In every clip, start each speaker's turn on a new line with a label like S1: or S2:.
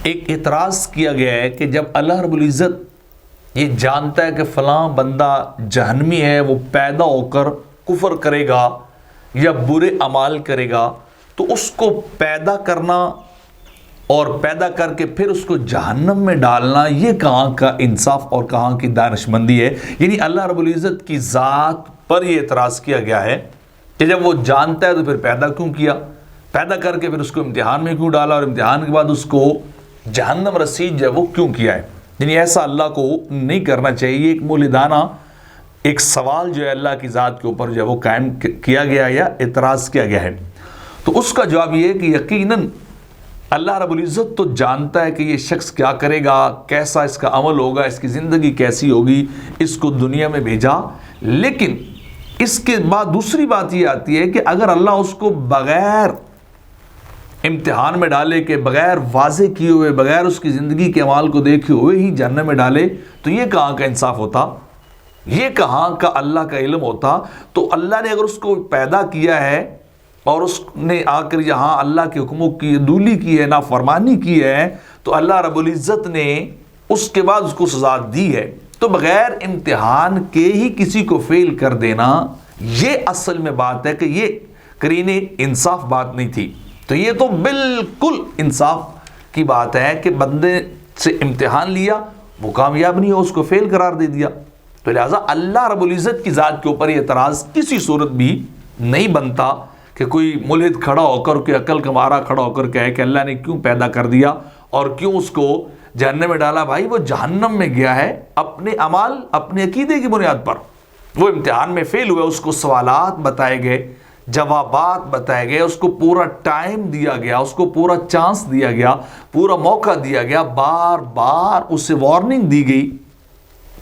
S1: ایک اعتراض کیا گیا ہے کہ جب اللہ رب العزت یہ جانتا ہے کہ فلاں بندہ جہنمی ہے، وہ پیدا ہو کر کفر کرے گا یا برے اعمال کرے گا، تو اس کو پیدا کرنا اور پیدا کر کے پھر اس کو جہنم میں ڈالنا، یہ کہاں کا انصاف اور کہاں کی دانش مندی ہے؟ یعنی اللہ رب العزت کی ذات پر یہ اعتراض کیا گیا ہے کہ جب وہ جانتا ہے تو پھر پیدا کیوں کیا، پیدا کر کے پھر اس کو امتحان میں کیوں ڈالا، اور امتحان کے بعد اس کو جہنم رسید جو ہے وہ کیوں کیا ہے؟ یعنی ایسا اللہ کو نہیں کرنا چاہیے۔ ایک مولدانہ ایک سوال جو ہے اللہ کی ذات کے اوپر جو ہے وہ قائم کیا گیا یا اعتراض کیا گیا ہے، تو اس کا جواب یہ ہے کہ یقیناً اللہ رب العزت تو جانتا ہے کہ یہ شخص کیا کرے گا، کیسا اس کا عمل ہوگا، اس کی زندگی کیسی ہوگی، اس کو دنیا میں بھیجا۔ لیکن اس کے بعد دوسری بات یہ آتی ہے کہ اگر اللہ اس کو بغیر امتحان میں ڈالے، کہ بغیر واضح کیے ہوئے، بغیر اس کی زندگی کے اعمال کو دیکھے ہوئے ہی جہنم میں ڈالے، تو یہ کہاں کا انصاف ہوتا، یہ کہاں کا اللہ کا علم ہوتا؟ تو اللہ نے اگر اس کو پیدا کیا ہے اور اس نے آ کر یہاں اللہ کے حکموں کی عدولی کی ہے، نافرمانی کی ہے، تو اللہ رب العزت نے اس کے بعد اس کو سزا دی ہے۔ تو بغیر امتحان کے ہی کسی کو فیل کر دینا، یہ اصل میں بات ہے کہ یہ قرینے انصاف بات نہیں تھی۔ تو یہ تو بالکل انصاف کی بات ہے کہ بندے سے امتحان لیا، وہ کامیاب نہیں ہو، اس کو فیل قرار دے دیا۔ تو لہٰذا اللہ رب العزت کی ذات کے اوپر یہ اعتراض کسی صورت بھی نہیں بنتا کہ کوئی ملحد کھڑا ہو کر، کوئی عقل کا مارا کھڑا ہو کر کہے کہ اللہ نے کیوں پیدا کر دیا اور کیوں اس کو جہنم میں ڈالا۔ بھائی وہ جہنم میں گیا ہے اپنے اعمال، اپنے عقیدے کی بنیاد پر، وہ امتحان میں فیل ہوا، اس کو سوالات بتائے گئے، جوابات بتائے گئے، اس کو پورا ٹائم دیا گیا، اس کو پورا چانس دیا گیا، پورا موقع دیا گیا، بار بار اسے وارننگ دی گئی،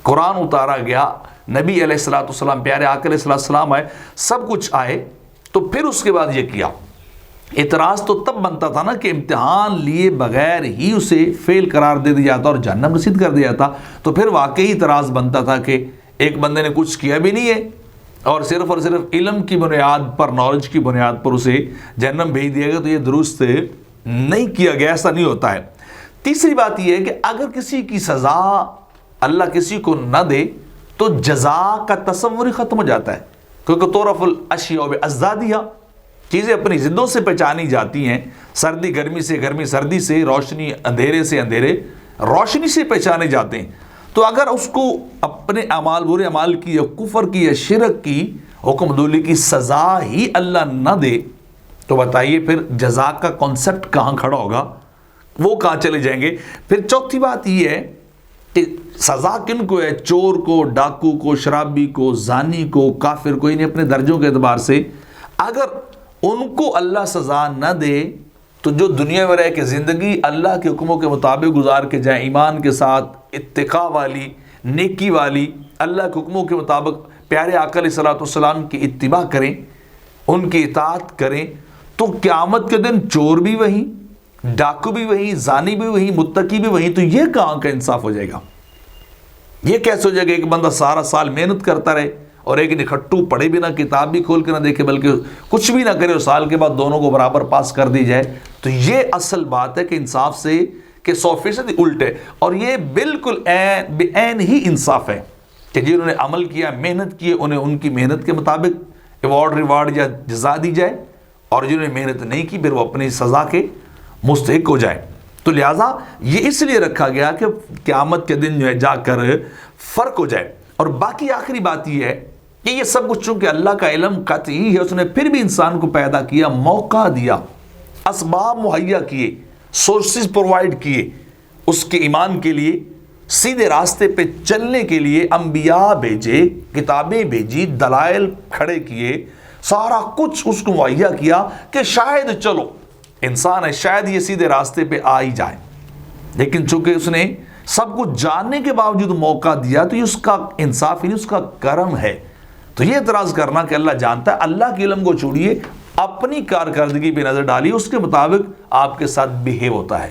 S1: قرآن اتارا گیا، نبی علیہ السلام پیارے آقا علیہ السلام آئے، سب کچھ آئے، تو پھر اس کے بعد یہ کیا۔ اعتراض تو تب بنتا تھا نا کہ امتحان لیے بغیر ہی اسے فیل قرار دے دیا جاتا اور جہنم رسید کر دیا جاتا، تو پھر واقعی اعتراض بنتا تھا کہ ایک بندے نے کچھ کیا بھی نہیں ہے اور صرف علم کی بنیاد پر، نالج کی بنیاد پر اسے جہنم بھیج دیا گیا، تو یہ درست نہیں کیا گیا، ایسا نہیں ہوتا ہے۔ تیسری بات یہ ہے کہ اگر کسی کی سزا اللہ کسی کو نہ دے تو جزا کا تصور ہی ختم ہو جاتا ہے، کیونکہ تعرف الاشیاء بازدادها، چیزیں اپنی ضدوں سے پہچانی جاتی ہیں، سردی گرمی سے، گرمی سردی سے، روشنی اندھیرے سے، اندھیرے روشنی سے پہچانے جاتے ہیں۔ تو اگر اس کو اپنے اعمال، برے اعمال کی یا کفر کی یا شرک کی، حکم دولی کی سزا ہی اللہ نہ دے، تو بتائیے پھر جزا کا کانسیپٹ کہاں کھڑا ہوگا، وہ کہاں چلے جائیں گے؟ پھر چوتھی بات یہ ہے کہ سزا کن کو ہے؟ چور کو، ڈاکو کو، شرابی کو، زانی کو، کافر کو، انہیں اپنے درجوں کے اعتبار سے اگر ان کو اللہ سزا نہ دے تو جو دنیا میں رہ کے زندگی اللہ کے حکموں کے مطابق گزار کے جائیں، ایمان کے ساتھ، اتقاء والی، نیکی والی، اللہ کے حکموں کے مطابق پیارے آقا علیہ السلام کی اتباع کریں، ان کی اطاعت کریں، تو قیامت کے دن چور بھی وہی، ڈاکو بھی وہی، زانی بھی وہی، متقی بھی وہی، تو یہ کہاں کا انصاف ہو جائے گا؟ یہ کیسے ہو جائے گا؟ ایک بندہ سارا سال محنت کرتا رہے اور ایک نکھٹو پڑھے بھی نہ، کتاب بھی کھول کے نہ دیکھے، بلکہ کچھ بھی نہ کرے اور سال کے بعد دونوں کو برابر پاس کر دی جائے، تو یہ اصل بات ہے کہ انصاف سے کہ 100% الٹ ہے۔ اور یہ بالکل بے عین ہی انصاف ہے کہ جنہوں نے عمل کیا، محنت کی، انہیں ان کی محنت کے مطابق ریوارڈ یا جزا دی جائے، اور جنہوں نے محنت نہیں کی پھر وہ اپنی سزا کے مستحق ہو جائے۔ تو لہٰذا یہ اس لیے رکھا گیا کہ قیامت کے دن جو ہے جا کر فرق ہو جائے۔ اور باقی آخری بات یہ ہے کہ یہ سب کچھ چونکہ اللہ کا علم قطعی ہے، اس نے پھر بھی انسان کو پیدا کیا، موقع دیا، اسباب مہیا کیے، سورسز پرووائڈ کیے اس کے ایمان کے لیے، سیدھے راستے پہ چلنے کے لیے، انبیاء بھیجے، کتابیں بھیجی، دلائل کھڑے کیے، سارا کچھ اس کو مہیا کیا کہ شاید چلو انسان ہے، شاید یہ سیدھے راستے پہ آ ہی جائے۔ لیکن چونکہ اس نے سب کچھ جاننے کے باوجود موقع دیا، تو یہ اس کا انصاف ہی نہیں، اس کا کرم ہے۔ تو یہ اعتراض کرنا کہ اللہ جانتا ہے، اللہ کے علم کو چھوڑیے، اپنی کارکردگی پہ نظر ڈالیے، اس کے مطابق آپ کے ساتھ بیہیو ہوتا ہے۔